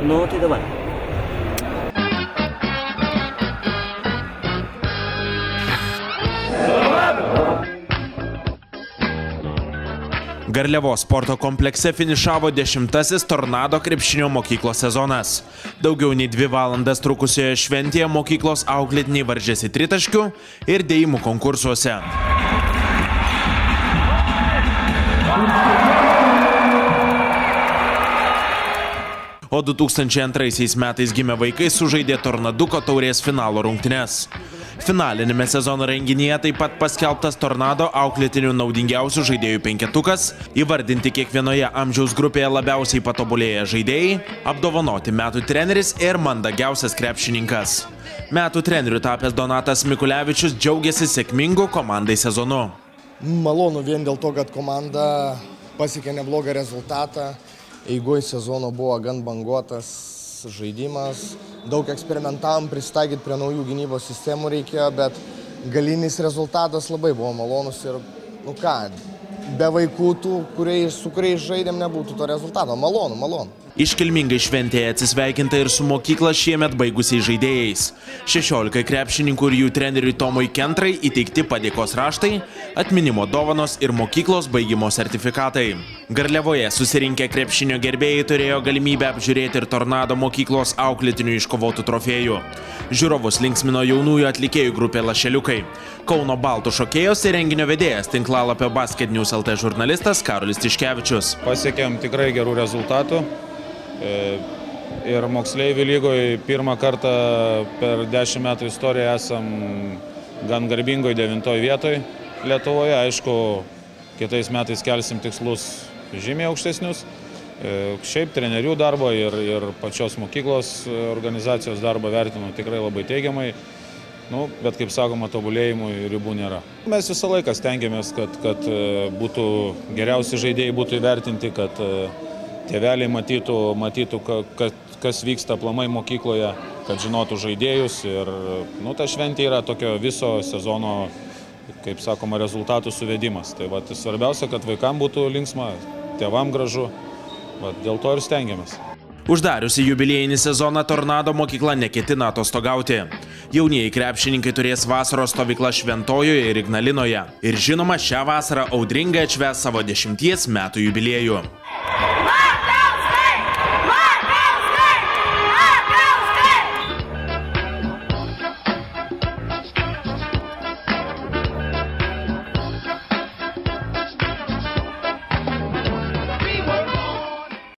Nu, tai dabar. Garliavos sporto komplekse finišavo 10-asis Tornado krepšinio mokyklos sezonas. Daugiau nei 2 valandas trukusioje šventėje mokyklos auklėtiniai varžėsi tritaškių ir dėjimų konkursuose. O 2002 metais gimę vaikai sužaidė Tornaduko taurės finalo rungtynes. Finalinėme sezono renginyje taip pat paskelbtas Tornado auklėtinių naudingiausių žaidėjų penketukas, įvardinti kiekvienoje amžiaus grupėje labiausiai patobulėję žaidėjai, apdovanoti metų treneris ir mandagiausias krepšininkas. Metų treneriu tapęs Donatas Mikulevičius džiaugiasi sėkmingu komandai sezonu. Malonu vien dėl to, kad komanda pasiekė neblogą rezultatą. Eigoj sezono buvo gan banguotas žaidimas, daug eksperimentavom, pristaikyti prie naujų gynybos sistemų reikėjo, bet galinis rezultatas labai buvo malonus ir, nu ką, be vaikų tų, su kuriais žaidėm, nebūtų to rezultato. Malonu, malonu. Iškilmingai šventėje atsisveikinta ir su mokykla šiemet baigusiais žaidėjais. 16 krepšininkų ir jų treneriui Tomui Kentrai įteikti padėkos raštai, atminimo dovanos ir mokyklos baigimo sertifikatai. Garliavoje susirinkę krepšinio gerbėjai turėjo galimybę apžiūrėti ir Tornado mokyklos auklėtinių iškovotų trofėjų. Žiūrovus linksmino jaunųjų atlikėjų grupė Lašeliukai. Kauno Baltų šokėjos ir renginio vedėjas tinklalapio Basket News LT žurnalistas Karolis Tiškevičius. Pasiekėm tikrai gerų rezultatų. Ir moksleivių lygoje pirmą kartą per 10 metų istoriją esam gan garbingoje 9 vietoje Lietuvoje. Aišku, kitais metais kelsim tikslus žymiai aukštesnius. Šiaip trenerių darbo ir pačios mokyklos organizacijos darbą vertinu tikrai labai teigiamai. Bet, kaip sakoma, tobulėjimų ribų nėra. Mes visą laiką stengiamės, kad būtų geriausi žaidėjai būtų įvertinti, kad tėveliai matytų, kas vyksta aplamai mokykloje, kad žinotų žaidėjus. Ir ta šventė yra tokio viso sezono, kaip sakoma, rezultatų suvedimas. Tai svarbiausia, kad vaikam būtų linksma, tėvam gražu. Dėl to ir stengiamės. Uždariusi jubiliejinį sezoną Tornado mokykla neketina atostogauti. Jaunieji krepšininkai turės vasaros stovyklą Šventojoje ir Ignalinoje. Ir žinoma, šią vasarą audringai atšvęs savo 10 metų jubiliejų.